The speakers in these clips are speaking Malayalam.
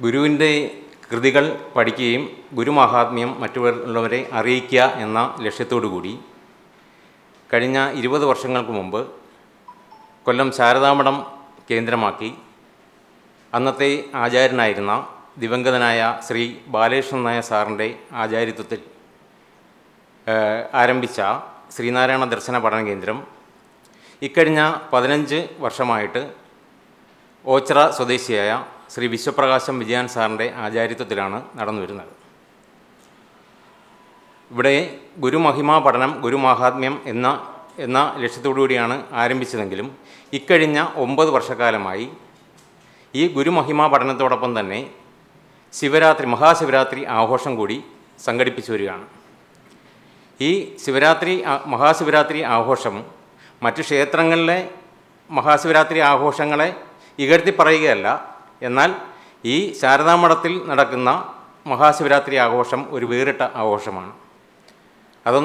ഗുരുവിൻ്റെ കൃതികൾ പഠിക്കുകയും ഗുരുമഹാത്മ്യം മറ്റുള്ളവരെ അറിയിക്കുക എന്ന ലക്ഷ്യത്തോടു കൂടി കഴിഞ്ഞ 20 വർഷങ്ങൾക്ക് മുമ്പ് കൊല്ലം ശാരദാമഠം കേന്ദ്രമാക്കി അന്നത്തെ ആചാര്യനായിരുന്ന ദിവംഗതനായ ശ്രീ ബാലകൃഷ്ണൻ നായർ സാറിൻ്റെ ആചാര്യത്വത്തിൽ ആരംഭിച്ച ശ്രീനാരായണ ദർശന പഠന കേന്ദ്രം ഇക്കഴിഞ്ഞ 15 വർഷമായിട്ട് ഓച്ചിറ സ്വദേശിയായ ശ്രീ വിശ്വപ്രകാശം വിജയൻ സാറിൻ്റെ ആചാര്യത്വത്തിലാണ് നടന്നു വരുന്നത്. ഇവിടെ ഗുരുമഹിമാ പഠനം ഗുരുമാഹാത്മ്യം എന്ന ലക്ഷ്യത്തോടു കൂടിയാണ് ആരംഭിച്ചതെങ്കിലും ഇക്കഴിഞ്ഞ 9 വർഷക്കാലമായി ഈ ഗുരുമഹിമാ പഠനത്തോടൊപ്പം തന്നെ മഹാശിവരാത്രി ആഘോഷം കൂടി സംഘടിപ്പിച്ചു വരികയാണ്. ഈ മഹാശിവരാത്രി ആഘോഷം മറ്റ് ക്ഷേത്രങ്ങളിലെ മഹാശിവരാത്രി ആഘോഷങ്ങളെ ഇകഴ്ത്തി പറയുകയല്ല, എന്നാൽ ഈ ശാരദാമഠത്തിൽ നടക്കുന്ന മഹാശിവരാത്രി ആഘോഷം ഒരു വേറിട്ട ആഘോഷമാണ്. അത്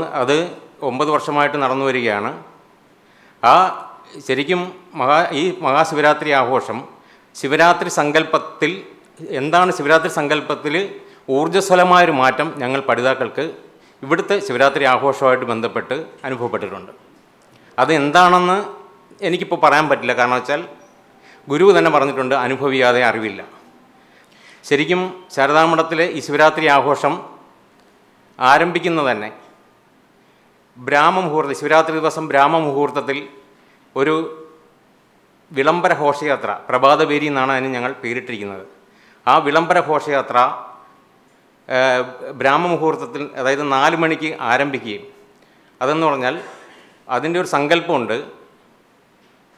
9 വർഷമായിട്ട് നടന്നു വരികയാണ്. ശരിക്കും ഈ മഹാശിവരാത്രി ആഘോഷം ശിവരാത്രി സങ്കല്പത്തിൽ എന്താണ് ശിവരാത്രി സങ്കല്പത്തിൽ ഊർജ്ജസ്വലമായൊരു മാറ്റം ഞങ്ങൾ പഠിതാക്കൾക്ക് ഇവിടുത്തെ ശിവരാത്രി ആഘോഷവുമായിട്ട് ബന്ധപ്പെട്ട് അനുഭവപ്പെട്ടിട്ടുണ്ട്. അത് എന്താണെന്ന് എനിക്കിപ്പോൾ പറയാൻ പറ്റില്ല. കാരണം വെച്ചാൽ ഗുരു തന്നെ പറഞ്ഞിട്ടുണ്ട്, അനുഭവിയാതെ അറിവില്ല. ശരിക്കും ശാരദാമഠത്തിലെ ഈ ശിവരാത്രി ആഘോഷം ആരംഭിക്കുന്നത് തന്നെ ശിവരാത്രി ദിവസം ബ്രാഹ്മമുഹൂർത്തത്തിൽ ഒരു വിളംബര ഘോഷയാത്ര, പ്രഭാതപേരി എന്നാണ് അതിന് ഞങ്ങൾ പേരിട്ടിരിക്കുന്നത്. ആ വിളംബര ഘോഷയാത്ര ബ്രാഹ്മമുഹൂർത്തത്തിൽ, അതായത് 4 മണിക്ക് ആരംഭിക്കുകയും, അതെന്ന് പറഞ്ഞാൽ അതിൻ്റെ ഒരു സങ്കല്പമുണ്ട്.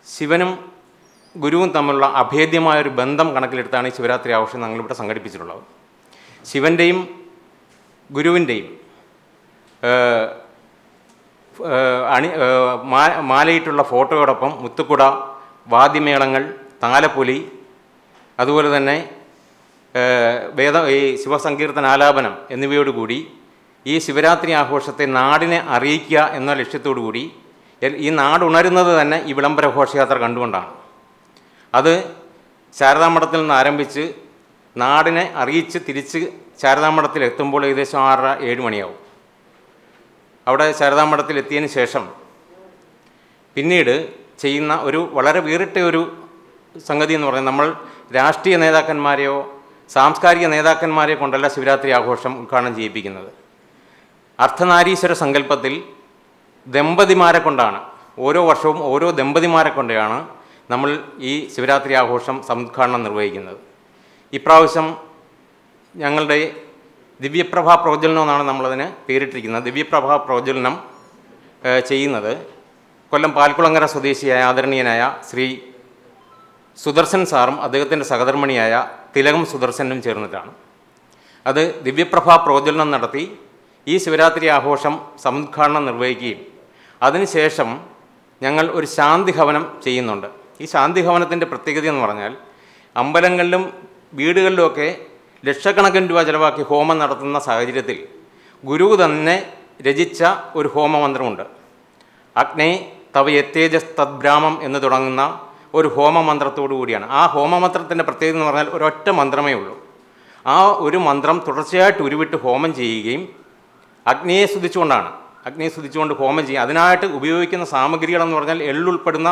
ശിവനും ഗുരുവും തമ്മിലുള്ള അഭേദ്യമായൊരു ബന്ധം കണക്കിലെടുത്താണ് ഈ ശിവരാത്രി ആഘോഷം ഞങ്ങളിവിടെ സംഘടിപ്പിച്ചിട്ടുള്ളത്. ശിവൻ്റെയും ഗുരുവിൻ്റെയും മാലയിട്ടുള്ള ഫോട്ടോയോടൊപ്പം മുത്തുക്കുട, വാദ്യമേളങ്ങൾ, താലപ്പൊലി, അതുപോലെ തന്നെ ഈ ശിവസങ്കീർത്തനാലാപനം എന്നിവയോടുകൂടി ഈ ശിവരാത്രി ആഘോഷത്തെ നാടിനെ അറിയിക്കുക എന്ന ലക്ഷ്യത്തോടു കൂടി ഈ നാടുണരുന്നത് തന്നെ ഈ വിളംബര ഘോഷയാത്ര കണ്ടുകൊണ്ടാണ്. അത് ശാരദാമഠത്തിൽ നിന്ന് ആരംഭിച്ച് നാടിനെ അറിയിച്ച് തിരിച്ച് ശാരദാമഠത്തിൽ എത്തുമ്പോൾ ഏകദേശം 6-7 മണിയാവും. അവിടെ ശാരദാമഠത്തിൽ എത്തിയതിന് ശേഷം പിന്നീട് ചെയ്യുന്ന ഒരു വളരെ വേറിട്ട ഒരു സംഗതി എന്ന് പറയുന്നത്, നമ്മൾ രാഷ്ട്രീയ നേതാക്കന്മാരെയോ സാംസ്കാരിക നേതാക്കന്മാരെയോ കൊണ്ടല്ല ശിവരാത്രി ആഘോഷം ഉദ്ഘാടനം ചെയ്യിപ്പിക്കുന്നത്. അർദ്ധനാരീശ്വര സങ്കല്പത്തിൽ ദമ്പതിമാരെ കൊണ്ടാണ്, ഓരോ വർഷവും ഓരോ ദമ്പതിമാരെ കൊണ്ടാണ് നമ്മൾ ഈ ശിവരാത്രി ആഘോഷം സമുദ്ഘാടനം നിർവഹിക്കുന്നത്. ഇപ്രാവശ്യം ഞങ്ങളുടെ ദിവ്യപ്രഭാ പ്രോജ്വലനം എന്നാണ് നമ്മളതിന് പേരിട്ടിരിക്കുന്നത്. ദിവ്യപ്രഭാ പ്രോജ്വലനം ചെയ്യുന്നത് കൊല്ലം പാൽക്കുളങ്ങര സ്വദേശിയായ ആദരണീയനായ ശ്രീ സുദർശൻ സാറും അദ്ദേഹത്തിൻ്റെ സഹധർമ്മിണിയായ തിലകം സുദർശനും ചേർന്നിട്ടാണ്. അത് ദിവ്യപ്രഭാ പ്രോജ്വലനം നടത്തി ഈ ശിവരാത്രി ആഘോഷം സമുദ്ഘാടനം നിർവഹിക്കുകയും അതിനുശേഷം ഞങ്ങൾ ഒരു ശാന്തിഹവനം ചെയ്യുന്നുണ്ട്. ഈ ശാന്തിഹവനത്തിൻ്റെ പ്രത്യേകത എന്ന് പറഞ്ഞാൽ, അമ്പലങ്ങളിലും വീടുകളിലുമൊക്കെ ലക്ഷക്കണക്കിന് രൂപ ചിലവാക്കി ഹോമം നടത്തുന്ന സാഹചര്യത്തിൽ ഗുരു തന്നെ രചിച്ച ഒരു ഹോമമന്ത്രമുണ്ട്. അഗ്നേ തവ യത്തേജസ് തദ്ബ്രാഹ്മം എന്ന് തുടങ്ങുന്ന ഒരു ഹോമമന്ത്രത്തോടു കൂടിയാണ്. ആ ഹോമമന്ത്രത്തിൻ്റെ പ്രത്യേകത എന്ന് പറഞ്ഞാൽ ഒരൊറ്റ മന്ത്രമേ ഉള്ളൂ. ആ ഒരു മന്ത്രം തുടർച്ചയായിട്ട് ഉരുവിട്ട് ഹോമം ചെയ്യുകയും അഗ്നിയെ സ്തുതിച്ചുകൊണ്ട് ഹോമം ചെയ്യുക. അതിനായിട്ട് ഉപയോഗിക്കുന്ന സാമഗ്രികളെന്ന് പറഞ്ഞാൽ എള്ളുൾപ്പെടുന്ന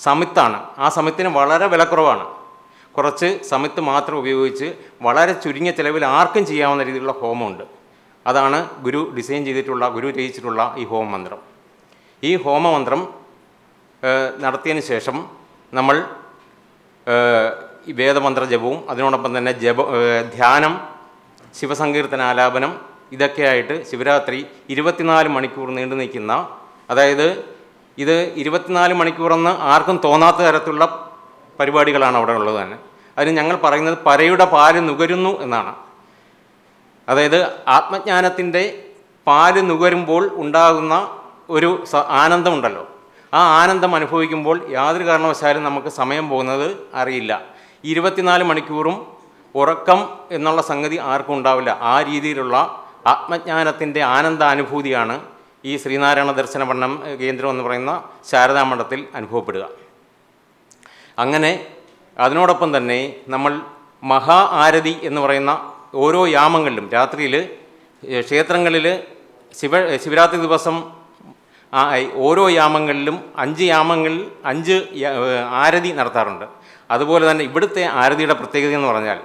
സമിത്താണ്. ആ സമിത്തിന് വളരെ വിലക്കുറവാണ്. കുറച്ച് സമിത്ത് മാത്രം ഉപയോഗിച്ച് വളരെ ചുരുങ്ങിയ ചിലവിൽ ആർക്കും ചെയ്യാവുന്ന രീതിയിലുള്ള ഹോമമുണ്ട്. അതാണ് ഗുരു രചിച്ചിട്ടുള്ള ഈ ഹോമമന്ത്രം. ഈ ഹോമമന്ത്രം നടത്തിയതിന് ശേഷം നമ്മൾ ഈ വേദമന്ത്ര ജപവും അതിനോടൊപ്പം തന്നെ ധ്യാനം, ശിവസങ്കീർത്തനാലാപനം, ഇതൊക്കെയായിട്ട് ശിവരാത്രി 24 മണിക്കൂർ നീണ്ടു നിൽക്കുന്ന, അതായത് ഇത് 24 മണിക്കൂറെന്ന് ആർക്കും തോന്നാത്ത തരത്തിലുള്ള പരിപാടികളാണ് അവിടെ ഉള്ളത് തന്നെ. അതിന് ഞങ്ങൾ പറയുന്നത് പരയുടെ പാല് നുകരുന്നു എന്നാണ്. അതായത് ആത്മജ്ഞാനത്തിൻ്റെ പാല് നുകരുമ്പോൾ ഉണ്ടാകുന്ന ഒരു ആനന്ദമുണ്ടല്ലോ, ആ ആനന്ദം അനുഭവിക്കുമ്പോൾ യാതൊരു കാരണവശാലും നമുക്ക് സമയം പോകുന്നത് അറിയില്ല. 24 മണിക്കൂറും ഉറക്കം എന്നുള്ള സംഗതി ആർക്കും ഉണ്ടാവില്ല. ആ രീതിയിലുള്ള ആത്മജ്ഞാനത്തിൻ്റെ ആനന്ദാനുഭൂതിയാണ് ഈ ശ്രീനാരായണ ദർശന പഠന കേന്ദ്രം എന്ന് പറയുന്ന ശാരദാമഠത്തിൽ അനുഭവപ്പെടുക. അങ്ങനെ അതിനോടൊപ്പം തന്നെ നമ്മൾ മഹാ ആരതി എന്ന് പറയുന്ന ഓരോ യാമങ്ങളിലും രാത്രിയിൽ ക്ഷേത്രങ്ങളിൽ ശിവരാത്രി ദിവസം ഓരോ യാമങ്ങളിലും 5 യാമങ്ങളിൽ 5 ആരതി നടത്താറുണ്ട്. അതുപോലെ തന്നെ ഇവിടുത്തെ ആരതിയുടെ പ്രത്യേകത എന്ന് പറഞ്ഞാൽ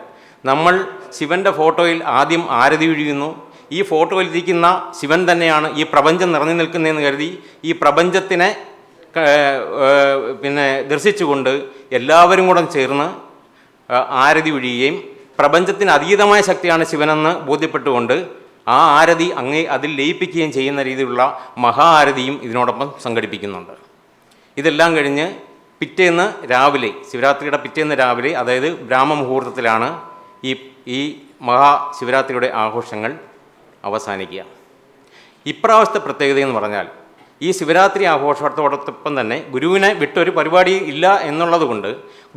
നമ്മൾ ശിവൻ്റെ ഫോട്ടോയിൽ ആദ്യം ആരതി ഒഴിയുന്നു. ഈ ഫോട്ടോയിലിരിക്കുന്ന ശിവൻ തന്നെയാണ് ഈ പ്രപഞ്ചം നിറഞ്ഞു നിൽക്കുന്നതെന്ന് കരുതി ഈ പ്രപഞ്ചത്തിനെ ദർശിച്ചുകൊണ്ട് എല്ലാവരും കൂടെ ചേർന്ന് ആരതി ഒഴിയുകയും പ്രപഞ്ചത്തിന് അതീതമായ ശക്തിയാണ് ശിവനെന്ന് ബോധ്യപ്പെട്ടുകൊണ്ട് ആ ആരതി അതിൽ ലയിപ്പിക്കുകയും ചെയ്യുന്ന രീതിയിലുള്ള മഹാ ആരതിയും ഇതിനോടൊപ്പം സംഘടിപ്പിക്കുന്നുണ്ട്. ഇതെല്ലാം കഴിഞ്ഞ് പിറ്റേന്ന് രാവിലെ, ശിവരാത്രിയുടെ പിറ്റേന്ന് രാവിലെ, അതായത് ബ്രാഹ്മമുഹൂർത്തത്തിലാണ് ഈ മഹാശിവരാത്രിയുടെ ആഘോഷങ്ങൾ അവസാനിക്കുക. ഇപ്രാവശ്യത്തെ പ്രത്യേകതയെന്ന് പറഞ്ഞാൽ ഈ ശിവരാത്രി ആഘോഷത്തോടൊപ്പം തന്നെ ഗുരുവിനെ വിട്ടൊരു പരിപാടി ഇല്ല എന്നുള്ളത് കൊണ്ട്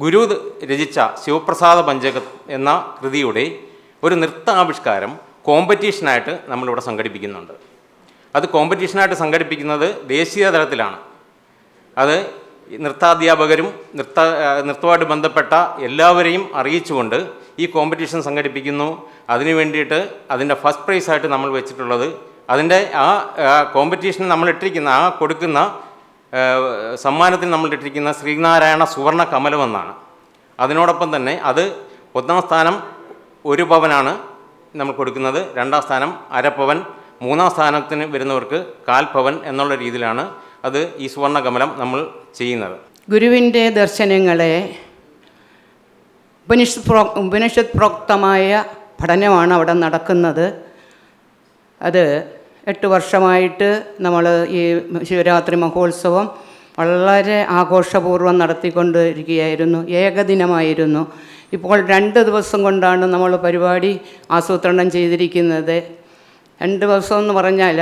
ഗുരു രചിച്ച ശിവപ്രസാദ പഞ്ചകം എന്ന കൃതിയുടെ ഒരു നൃത്താവിഷ്കാരം കോമ്പറ്റീഷനായിട്ട് നമ്മളിവിടെ സംഘടിപ്പിക്കുന്നുണ്ട്. അത് കോമ്പറ്റീഷനായിട്ട് സംഘടിപ്പിക്കുന്നത് ദേശീയ തലത്തിലാണ്. അത് നൃത്താധ്യാപകരും നൃത്തവുമായിട്ട് ബന്ധപ്പെട്ട എല്ലാവരെയും അറിയിച്ചുകൊണ്ട് ഈ കോമ്പറ്റീഷൻ സംഘടിപ്പിക്കുന്നു. അതിനു വേണ്ടിയിട്ട് അതിൻ്റെ ഫസ്റ്റ് പ്രൈസായിട്ട് നമ്മൾ വെച്ചിട്ടുള്ളത്, അതിൻ്റെ ആ കോമ്പറ്റീഷന് നമ്മളിട്ടിരിക്കുന്ന കൊടുക്കുന്ന സമ്മാനത്തിന് നമ്മളിട്ടിരിക്കുന്ന ശ്രീനാരായണ സുവർണ കമലമെന്നാണ്. അതിനോടൊപ്പം തന്നെ അത് 1ാം സ്ഥാനം 1 പവനാണ് നമ്മൾ കൊടുക്കുന്നത്, 2ാം സ്ഥാനം 1/2 പവൻ, 3ാം സ്ഥാനത്തിന് വരുന്നവർക്ക് 1/4 പവൻ എന്നുള്ള രീതിയിലാണ് അത് ഈ സുവർണ കമലം നമ്മൾ ചെയ്യുന്നത്. ഗുരുവിൻ്റെ ദർശനങ്ങളെ ഉപനിഷത് പ്രോക്തമായ പഠനമാണ് അവിടെ നടക്കുന്നത്. അത് 8 വർഷമായിട്ട് നമ്മൾ ഈ ശിവരാത്രി മഹോത്സവം വളരെ ആഘോഷപൂർവ്വം നടത്തിക്കൊണ്ടിരിക്കുകയായിരുന്നു. ഏകദിനമായിരുന്നു. ഇപ്പോൾ 2 ദിവസം കൊണ്ടാണ് നമ്മൾ പരിപാടി ആസൂത്രണം ചെയ്തിരിക്കുന്നത്. 2 ദിവസം എന്ന് പറഞ്ഞാൽ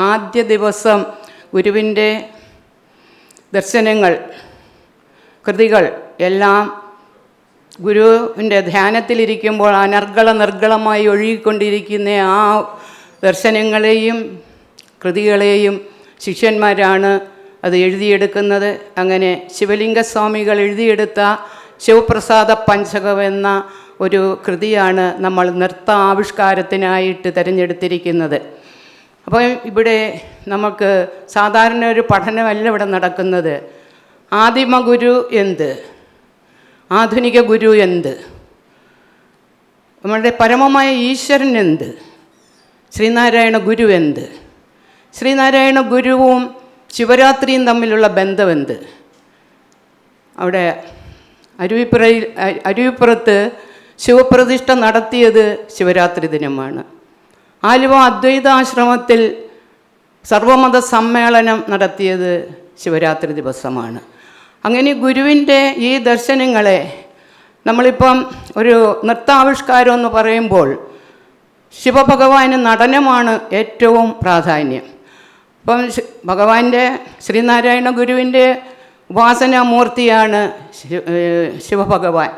ആദ്യ ദിവസം ഗുരുവിൻ്റെ ദർശനങ്ങൾ, കൃതികൾ എല്ലാം ഗുരുവിൻ്റെ ധ്യാനത്തിലിരിക്കുമ്പോൾ നിർഗളമായി ഒഴുകിക്കൊണ്ടിരിക്കുന്ന ആ ദർശനങ്ങളെയും കൃതികളെയും ശിഷ്യന്മാരാണ് അത് എഴുതിയെടുക്കുന്നത്. അങ്ങനെ ശിവലിംഗസ്വാമികൾ എഴുതിയെടുത്ത ശിവപ്രസാദ പഞ്ചകം എന്ന ഒരു കൃതിയാണ് നമ്മൾ നൃത്ത ആവിഷ്കാരത്തിനായിട്ട് തിരഞ്ഞെടുത്തിരിക്കുന്നത്. അപ്പോൾ ഇവിടെ നമുക്ക് സാധാരണ ഒരു പഠനമല്ല ഇവിടെ നടക്കുന്നത്. ആദിമ ഗുരു എന്ത്, ആധുനിക ഗുരു എന്ത്, നമ്മളുടെ പരമമായ ഈശ്വരൻ എന്ത്, ശ്രീനാരായണ ഗുരു എന്ത്, ശ്രീനാരായണ ഗുരുവും ശിവരാത്രിയും തമ്മിലുള്ള ബന്ധമെന്ത്. അവിടെ അരുവിപ്പുറത്ത് ശിവപ്രതിഷ്ഠ നടത്തിയത് ശിവരാത്രി ദിനമാണ്. ആലുവ അദ്വൈതാശ്രമത്തിൽ സർവമത സമ്മേളനം നടത്തിയത് ശിവരാത്രി ദിവസമാണ്. അങ്ങനെ ഗുരുവിൻ്റെ ഈ ദർശനങ്ങളെ നമ്മളിപ്പം ഒരു നൃത്താവിഷ്കാരം എന്ന് പറയുമ്പോൾ ശിവഭഗവാന് നടനമാണ് ഏറ്റവും പ്രാധാന്യം. അപ്പം ഭഗവാന്റെ ശ്രീനാരായണ ഗുരുവിൻ്റെ ഉപാസനാമൂർത്തിയാണ് ശിവഭഗവാൻ.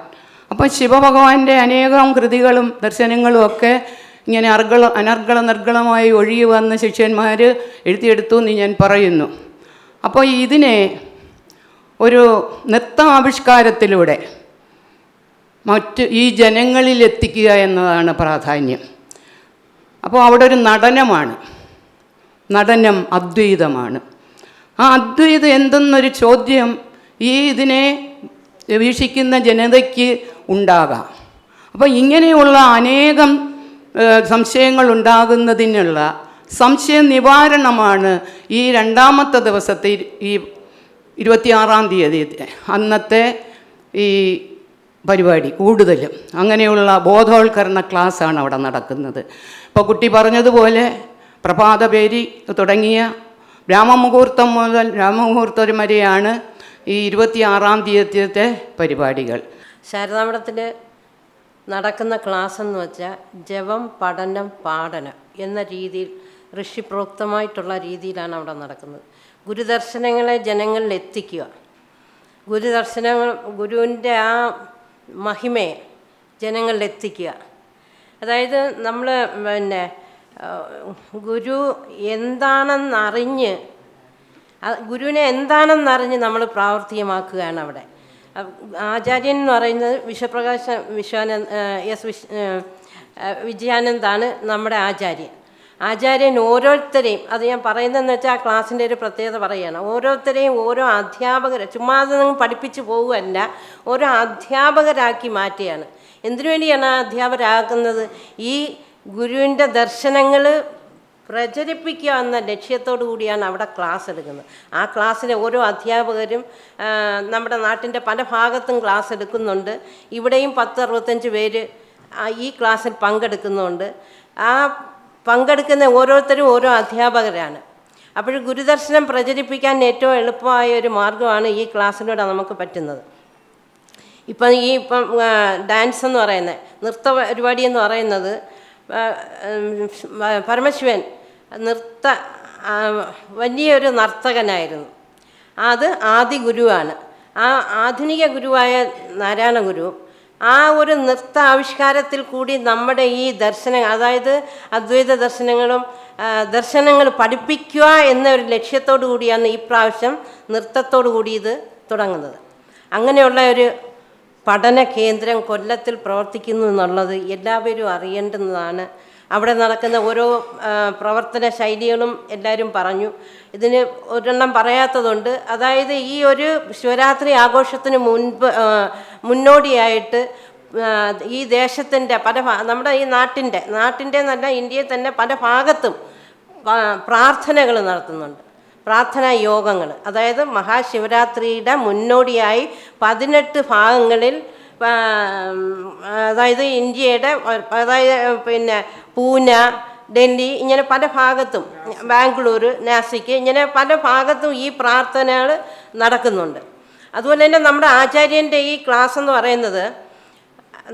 അപ്പം ശിവഭഗവാന്റെ അനേകം കൃതികളും ദർശനങ്ങളും ഒക്കെ ഇങ്ങനെ നിർഗളമായി ഒഴുകി വന്ന് ശിഷ്യന്മാർ എഴുതിയെടുത്തു എന്ന് ഞാൻ പറയുന്നു. അപ്പോൾ ഇതിനെ ഒരു നൃത്താവിഷ്കാരത്തിലൂടെ ഈ ജനങ്ങളിലെത്തിക്കുക എന്നതാണ് പ്രാധാന്യം. അപ്പോൾ അവിടെ ഒരു നടനമാണ്, നടനം അദ്വൈതമാണ്. ആ അദ്വൈതം എന്തെന്നൊരു ചോദ്യം ഇതിനെ വീക്ഷിക്കുന്ന ജനതയ്ക്ക് ഉണ്ടാകാം. അപ്പോൾ ഇങ്ങനെയുള്ള അനേകം സംശയങ്ങൾ ഉണ്ടാകുന്നതിനുള്ള സംശയ നിവാരണമാണ് ഈ 2ാമത്തെ ദിവസത്തെ ഈ 26-ാം തീയതി അന്നത്തെ ഈ പരിപാടി. കൂടുതലും അങ്ങനെയുള്ള ബോധവൽക്കരണ ക്ലാസ്സാണ് അവിടെ നടക്കുന്നത്. ഇപ്പോൾ കുട്ടി പറഞ്ഞതുപോലെ പ്രഭാതപേരി തുടങ്ങിയ ബ്രാഹ്മമുഹൂർത്തം മുതൽ ബ്രാഹ്മമുഹൂർത്തം വരെയാണ് ഈ 26-ാം തീയതിയത്തെ പരിപാടികൾ. ശാരദാമഠത്തിൽ നടക്കുന്ന ക്ലാസ് എന്ന് വെച്ചാൽ ജപം, പഠനം, പാഠനം എന്ന രീതിയിൽ ഋഷിപ്രോക്തമായിട്ടുള്ള രീതിയിലാണ് അവിടെ നടക്കുന്നത്. ഗുരുദർശനങ്ങളെ ജനങ്ങളിൽ എത്തിക്കുക, ഗുരുവിൻ്റെ ആ മഹിമയെ ജനങ്ങളിൽ എത്തിക്കുക. അതായത് നമ്മൾ ഗുരു എന്താണെന്നറിഞ്ഞ് ഗുരുവിനെ എന്താണെന്നറിഞ്ഞ് നമ്മൾ പ്രാവർത്തികമാക്കുകയാണ് അവിടെ. ആചാര്യൻ എന്ന് പറയുന്നത് വിജയാനന്ദാണ് നമ്മുടെ ആചാര്യൻ. ആചാര്യൻ ഓരോരുത്തരെയും, അത് ഞാൻ പറയുന്നതെന്ന് വെച്ചാൽ ആ ക്ലാസ്സിൻ്റെ ഒരു പ്രത്യേകത പറയുകയാണ്, ഓരോരുത്തരെയും ഓരോ അധ്യാപകർ ചുമ്മാതെ പഠിപ്പിച്ച് പോകുകയല്ല, ഓരോ അധ്യാപകരാക്കി മാറ്റുകയാണ്. എന്തിനു വേണ്ടിയാണ് ആ അധ്യാപകരാക്കുന്നത്? ഈ ഗുരുവിൻ്റെ ദർശനങ്ങൾ പ്രചരിപ്പിക്കുക എന്ന ലക്ഷ്യത്തോടു കൂടിയാണ് അവിടെ ക്ലാസ് എടുക്കുന്നത്. ആ ക്ലാസ്സിലെ ഓരോ അധ്യാപകരും നമ്മുടെ നാട്ടിൻ്റെ പല ഭാഗത്തും ക്ലാസ് എടുക്കുന്നുണ്ട്. ഇവിടെയും 10-65 പേര് ഈ ക്ലാസ്സിൽ പങ്കെടുക്കുന്നുണ്ട്. ആ പങ്കെടുക്കുന്ന ഓരോരുത്തരും ഓരോ അധ്യാപകരാണ്. അപ്പോൾ ഗുരുദർശനം പ്രചരിപ്പിക്കാൻ ഏറ്റവും എളുപ്പമായ ഒരു മാർഗ്ഗമാണ് ഈ ക്ലാസ്സിലൂടെ നമുക്ക് പറ്റുന്നത്. ഇപ്പം ഡാൻസ് എന്ന് പറയുന്നത്, നൃത്ത പരിപാടി എന്ന് പറയുന്നത്, പരമശിവൻ വലിയൊരു നർത്തകനായിരുന്നു. അത് ആദി ഗുരുവാണ്. ആ ആധുനിക ഗുരുവായ നാരായണ ഗുരു ആ ഒരു നൃത്ത ആവിഷ്കാരത്തിൽ കൂടി നമ്മുടെ ഈ ദർശനം, അതായത് അദ്വൈത ദർശനങ്ങൾ പഠിപ്പിക്കുക എന്ന ഒരു ലക്ഷ്യത്തോടു കൂടിയാണ് ഈ പ്രാവശ്യം നൃത്തത്തോടു കൂടി ഇത് തുടങ്ങുന്നത്. അങ്ങനെയുള്ള ഒരു പഠന കേന്ദ്രം കൊല്ലത്തിൽ പ്രവർത്തിക്കുന്നു എന്നുള്ളത് എല്ലാവരും അറിയേണ്ടുന്നതാണ്. അവിടെ നടക്കുന്ന ഓരോ പ്രവർത്തന ശൈലികളും എല്ലാവരും പറഞ്ഞു. ഇതിന് ഒരെണ്ണം പറയാത്തതുണ്ട്. അതായത് ഈ ഒരു ശിവരാത്രി ആഘോഷത്തിന് മുന്നോടിയായിട്ട് ഈ ദേശത്തിൻ്റെ നമ്മുടെ ഈ നാട്ടിൻ്റെ എന്നല്ല, ഇന്ത്യയിൽ തന്നെ പല ഭാഗത്തും പ്രാർത്ഥനകൾ നടത്തുന്നുണ്ട്, പ്രാർത്ഥനാ യോഗങ്ങൾ. അതായത് മഹാശിവരാത്രിയുടെ മുന്നോടിയായി 18 ഭാഗങ്ങളിൽ, അതായത് ഇന്ത്യയുടെ, അതായത് പൂന, ഡൽഹി, ഇങ്ങനെ പല ഭാഗത്തും, ബാംഗ്ലൂർ, നാസിക്ക്, ഇങ്ങനെ പല ഭാഗത്തും ഈ പ്രാർത്ഥനകൾ നടക്കുന്നുണ്ട്. അതുപോലെ തന്നെ നമ്മുടെ ആചാര്യൻ്റെ ഈ ക്ലാസ് എന്ന് പറയുന്നത്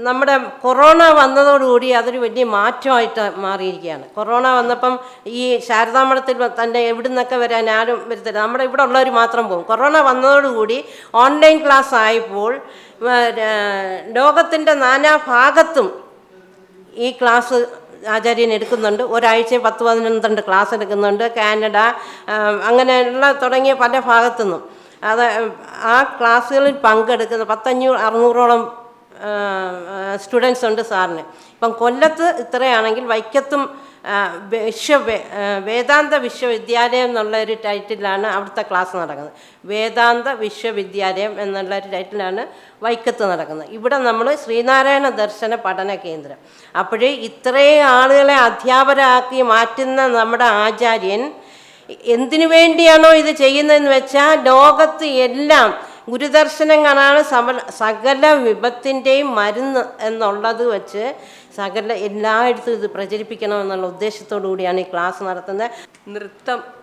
നമ്മുടെ കൊറോണ വന്നതോടുകൂടി അതൊരു വലിയ മാറ്റമായിട്ട് മാറിയിരിക്കുകയാണ്. കൊറോണ വന്നപ്പം ഈ ശാരദാമഠത്തിൽ തന്നെ എവിടെ നിന്നൊക്കെ വരാൻ ആരും വരുത്തില്ല, നമ്മുടെ ഇവിടെ ഉള്ളവർ മാത്രം പോകും. കൊറോണ വന്നതോടുകൂടി ഓൺലൈൻ ക്ലാസ് ആയപ്പോൾ ലോകത്തിൻ്റെ നാനാഭാഗത്തും ഈ ക്ലാസ് ആചാര്യൻ എടുക്കുന്നുണ്ട്. ഒരാഴ്ച 10-12 ക്ലാസ് എടുക്കുന്നുണ്ട്. കാനഡ, അങ്ങനെയുള്ള തുടങ്ങിയ പല ഭാഗത്തുനിന്നും ആ ക്ലാസ്സുകളിൽ പങ്കെടുക്കുന്ന 500-600ഓളം സ്റ്റുഡൻസ് ഉണ്ട് സാറിന്. ഇപ്പം കൊല്ലത്ത് ഇത്രയാണെങ്കിൽ വൈക്കത്തും വേദാന്ത വിശ്വവിദ്യാലയം എന്നുള്ള ഒരു ടൈറ്റിലാണ് അവിടുത്തെ ക്ലാസ് നടക്കുന്നത്. വേദാന്ത വിശ്വവിദ്യാലയം എന്നുള്ള ഒരു ടൈറ്റിലാണ് വൈക്കത്ത് നടക്കുന്നത്. ഇവിടെ നമ്മൾ ശ്രീനാരായണ ദർശന പഠന കേന്ദ്രം. അപ്പോഴേ ഇത്രയും ആളുകളെ അധ്യാപകരാക്കി മാറ്റുന്ന നമ്മുടെ ആചാര്യൻ എന്തിനു വേണ്ടിയാണോ ഇത് ചെയ്യുന്നതെന്ന് വെച്ചാൽ, ലോകത്ത് എല്ലാം ഗുരുദർശനങ്ങളാണ് സകല വിപത്തിൻ്റെയും മരുന്ന് എന്നുള്ളത് വെച്ച് എല്ലായിടത്തും ഇത് പ്രചരിപ്പിക്കണമെന്നുള്ള ഉദ്ദേശത്തോടു കൂടിയാണ് ഈ ക്ലാസ് നടത്തുന്നത്.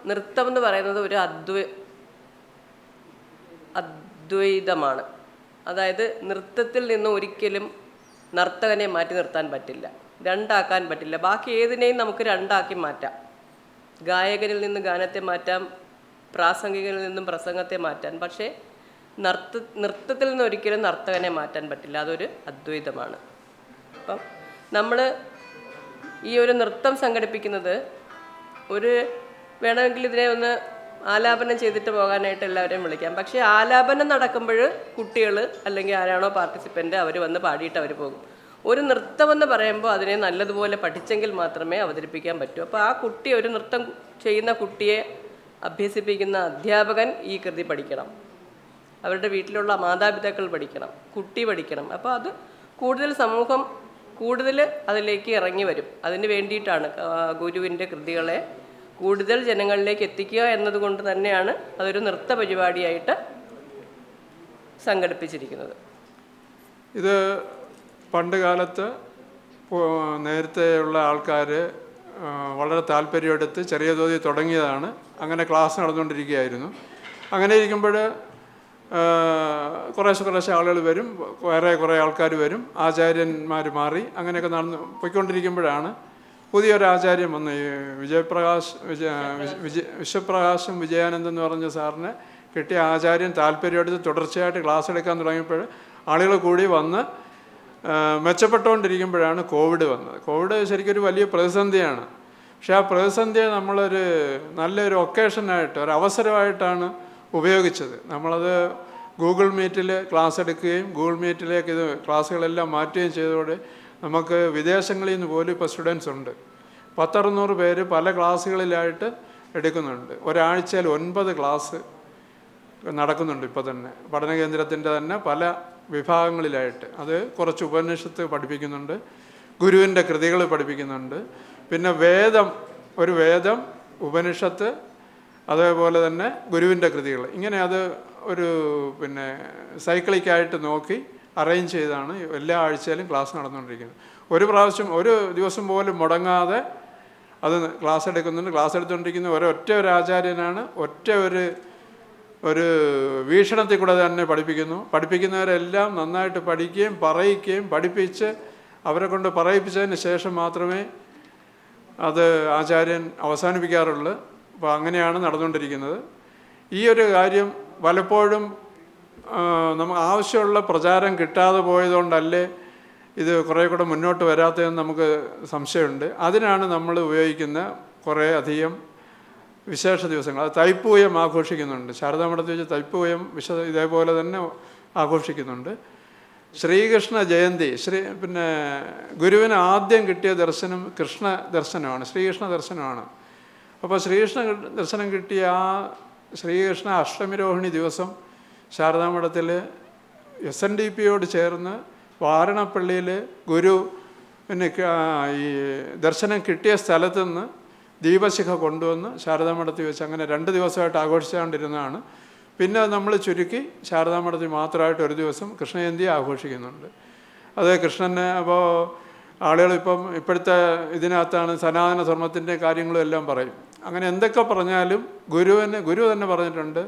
നൃത്തം എന്ന് പറയുന്നത് ഒരു അദ്വൈതമാണ്. അതായത് നൃത്തത്തിൽ നിന്ന് ഒരിക്കലും നർത്തകനെ മാറ്റി നിർത്താൻ പറ്റില്ല, രണ്ടാക്കാൻ പറ്റില്ല. ബാക്കി ഏതിനെയും നമുക്ക് രണ്ടാക്കി മാറ്റാം. ഗായകനിൽ നിന്ന് ഗാനത്തെ മാറ്റാം, പ്രാസംഗികനിൽ നിന്നും പ്രസംഗത്തെ മാറ്റാൻ. പക്ഷേ നൃത്തത്തിൽ നിന്ന് ഒരിക്കലും നർത്തകനെ മാറ്റാൻ പറ്റില്ല. അതൊരു അദ്വൈതമാണ്. അപ്പം നമ്മൾ ഈ ഒരു നൃത്തം സംഘടിപ്പിക്കുന്നത് വേണമെങ്കിൽ ഇതിനെ ഒന്ന് ആലാപനം ചെയ്തിട്ട് പോകാനായിട്ട് എല്ലാവരെയും വിളിക്കാം. പക്ഷേ ആലാപനം നടക്കുമ്പോൾ കുട്ടികൾ അല്ലെങ്കിൽ ആരാണോ പാർട്ടിസിപ്പൻ്റ് അവർ വന്ന് പാടിയിട്ട് അവർ പോകും. ഒരു നൃത്തമെന്ന് പറയുമ്പോൾ അതിനെ നല്ലതുപോലെ പഠിച്ചെങ്കിൽ മാത്രമേ അവതരിപ്പിക്കാൻ പറ്റൂ. അപ്പോൾ ആ കുട്ടി, ഒരു നൃത്തം ചെയ്യുന്ന കുട്ടിയെ അഭ്യസിപ്പിക്കുന്ന അധ്യാപകൻ ഈ കൃതി പഠിക്കണം, അവരുടെ വീട്ടിലുള്ള മാതാപിതാക്കൾ പഠിക്കണം, കുട്ടി പഠിക്കണം. അപ്പോൾ അത് സമൂഹം കൂടുതൽ അതിലേക്ക് ഇറങ്ങി വരും. അതിന് വേണ്ടിയിട്ടാണ് ഗുരുവിൻ്റെ കൃതികളെ കൂടുതൽ ജനങ്ങളിലേക്ക് എത്തിക്കുക എന്നതുകൊണ്ട് തന്നെയാണ് അതൊരു നൃത്ത പരിപാടിയായിട്ട് സംഘടിപ്പിച്ചിരിക്കുന്നത്. ഇത് പണ്ട് കാലത്ത് നേരത്തെയുള്ള ആൾക്കാർ വളരെ താല്പര്യമെടുത്ത് ചെറിയ തോതിൽ തുടങ്ങിയതാണ്. അങ്ങനെ ക്ലാസ് നടന്നുകൊണ്ടിരിക്കുകയായിരുന്നു. അങ്ങനെ ഇരിക്കുമ്പോൾ കുറേശ്ശെ ആളുകൾ വരും, കുറേ ആൾക്കാർ വരും, ആചാര്യന്മാർ മാറി, അങ്ങനെയൊക്കെ പോയിക്കൊണ്ടിരിക്കുമ്പോഴാണ് പുതിയൊരു ആചാര്യൻ വന്ന് ഈ വിശ്വപ്രകാശം വിജയാനന്ദൻ എന്ന് പറഞ്ഞ സാറിനെ കിട്ടിയ ആചാര്യൻ താല്പര്യമെടുത്ത് തുടർച്ചയായിട്ട് ക്ലാസ് എടുക്കാൻ തുടങ്ങിയപ്പോൾ ആളുകൾ കൂടി വന്ന് മെച്ചപ്പെട്ടുകൊണ്ടിരിക്കുമ്പോഴാണ് കോവിഡ് വന്നത്. കോവിഡ് ശരിക്കും ഒരു വലിയ പ്രതിസന്ധിയാണ്. പക്ഷേ ആ പ്രതിസന്ധിയെ നമ്മളൊരു നല്ലൊരു ഒക്കേഷനായിട്ട്, ഒരു അവസരമായിട്ടാണ് ഉപയോഗിച്ചത്. നമ്മളത് ഗൂഗിൾ മീറ്റിൽ ക്ലാസ് എടുക്കുകയും ഗൂഗിൾ മീറ്റിലേക്ക് ഇത് ക്ലാസ്സുകളെല്ലാം മാറ്റുകയും ചെയ്തതോടെ നമുക്ക് വിദേശങ്ങളിൽ നിന്ന് പോലും ഇപ്പോൾ സ്റ്റുഡൻസ് ഉണ്ട്. 100-200 പേര് പല ക്ലാസ്സുകളിലായിട്ട് എടുക്കുന്നുണ്ട്. ഒരാഴ്ചയിൽ 9 ക്ലാസ് നടക്കുന്നുണ്ട് ഇപ്പോൾ തന്നെ. പഠന കേന്ദ്രത്തിൻ്റെ തന്നെ പല വിഭാഗങ്ങളിലായിട്ട്. അത് കുറച്ച് ഉപനിഷത്ത് പഠിപ്പിക്കുന്നുണ്ട്, ഗുരുവിൻ്റെ കൃതികൾ പഠിപ്പിക്കുന്നുണ്ട്, പിന്നെ ഒരു വേദം, ഉപനിഷത്ത്, അതേപോലെ തന്നെ ഗുരുവിൻ്റെ കൃതികൾ. ഇങ്ങനെ അത് ഒരു സൈക്ലിക്കായിട്ട് നോക്കി അറേഞ്ച് ചെയ്താണ് എല്ലാ ആഴ്ചയിലും ക്ലാസ് നടന്നുകൊണ്ടിരിക്കുന്നത്. ഒരു ദിവസം പോലും മുടങ്ങാതെ അത് ക്ലാസ് എടുക്കുന്നുണ്ട്. ക്ലാസ് എടുത്തുകൊണ്ടിരിക്കുന്ന ഒരു ആചാര്യനാണ്, ഒരു വീക്ഷണത്തിൽ കൂടെ തന്നെ പഠിപ്പിക്കുന്നു. പഠിപ്പിക്കുന്നവരെല്ലാം നന്നായിട്ട് പഠിക്കുകയും പറയിക്കുകയും പഠിപ്പിച്ച് അവരെ കൊണ്ട് പറയിപ്പിച്ചതിന് ശേഷം മാത്രമേ അത് ആചാര്യൻ അവസാനിപ്പിക്കാറുള്ളൂ. അപ്പോൾ അങ്ങനെയാണ് നടന്നുകൊണ്ടിരിക്കുന്നത്. ഈ ഒരു കാര്യം പലപ്പോഴും നമുക്ക് ആവശ്യമുള്ള പ്രചാരം കിട്ടാതെ പോയതുകൊണ്ടല്ലേ ഇത് കുറേ കൂടെ മുന്നോട്ട് വരാത്തതെന്ന് നമുക്ക് സംശയമുണ്ട്. അതിനാണ് നമ്മൾ ഉപയോഗിക്കുന്ന കുറേ അധികം വിശേഷ ദിവസങ്ങൾ. അത് തൈപ്പൂയം ആഘോഷിക്കുന്നുണ്ട്. ശാരദാമഠത്തിൽ വെച്ച് തൈപ്പൂയം ഇതേപോലെ തന്നെ ആഘോഷിക്കുന്നുണ്ട്. ശ്രീകൃഷ്ണ ജയന്തി, ഗുരുവിന് ആദ്യം കിട്ടിയ ദർശനം കൃഷ്ണ ദർശനമാണ്, ശ്രീകൃഷ്ണ ദർശനമാണ്. അപ്പോൾ ശ്രീകൃഷ്ണ ദർശനം കിട്ടിയ ആ ശ്രീകൃഷ്ണ അഷ്ടമിരോഹിണി ദിവസം ശാരദാമഠത്തിൽ SNDPയോട് ചേർന്ന് വാരണപ്പള്ളിയിൽ ഗുരുവിന് ഈ ദർശനം കിട്ടിയ സ്ഥലത്തു നിന്ന് ദീപശിഖ കൊണ്ടുവന്ന് ശാരദാമഠത്തിൽ വെച്ച് അങ്ങനെ 2 ദിവസമായിട്ട് ആഘോഷിച്ചുകൊണ്ടിരുന്നതാണ്. പിന്നെ നമ്മൾ ചുരുക്കി ശാരദാമഠത്തിൽ മാത്രമായിട്ട് ഒരു ദിവസം കൃഷ്ണജയന്തി ആഘോഷിക്കുന്നുണ്ട്. അത് കൃഷ്ണനെ അപ്പോൾ ആളുകളിപ്പം ഇപ്പോഴത്തെ ഇതിനകത്താണ് സനാതന ധർമ്മത്തിൻ്റെ കാര്യങ്ങളും എല്ലാം പറയും. അങ്ങനെ എന്തൊക്കെ പറഞ്ഞാലും ഗുരു തന്നെ പറഞ്ഞിട്ടുണ്ട്,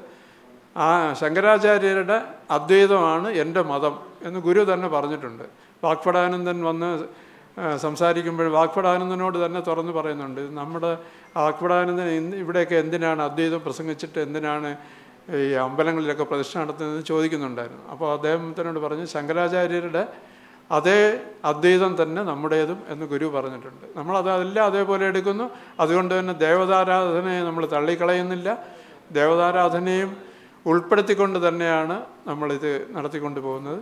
ആ ശങ്കരാചാര്യരുടെ അദ്വൈതമാണ് എൻ്റെ മതം എന്ന് ഗുരു തന്നെ പറഞ്ഞിട്ടുണ്ട്. വാഗ്ഭടാനന്ദൻ വന്ന് സംസാരിക്കുമ്പോൾ വാഗ്ഭടാനന്ദനോട് തന്നെ തുറന്ന് പറയുന്നുണ്ട്, നമ്മുടെ വാഗ്ഭടാനന്ദൻ ഇവിടെയൊക്കെ എന്തിനാണ് അദ്വൈതം പ്രസംഗിച്ചിട്ട് എന്തിനാണ് ഈ അമ്പലങ്ങളിലൊക്കെ പ്രതിഷ്ഠ നടത്തുന്നത് ചോദിക്കുന്നുണ്ടായിരുന്നു. അപ്പോൾ അദ്ദേഹത്തിനോട് പറഞ്ഞ് ശങ്കരാചാര്യരുടെ അതേ അദ്വൈതം തന്നെ നമ്മുടേതും എന്ന് ഗുരു പറഞ്ഞിട്ടുണ്ട്. നമ്മളതെല്ലാം അതേപോലെ എടുക്കുന്നു. അതുകൊണ്ട് തന്നെ ദേവതാരാധനയെ നമ്മൾ തള്ളിക്കളയുന്നില്ല. ദേവതാരാധനയും ഉൾപ്പെടുത്തിക്കൊണ്ട് തന്നെയാണ് നമ്മളിത് നടത്തിക്കൊണ്ട് പോകുന്നത്.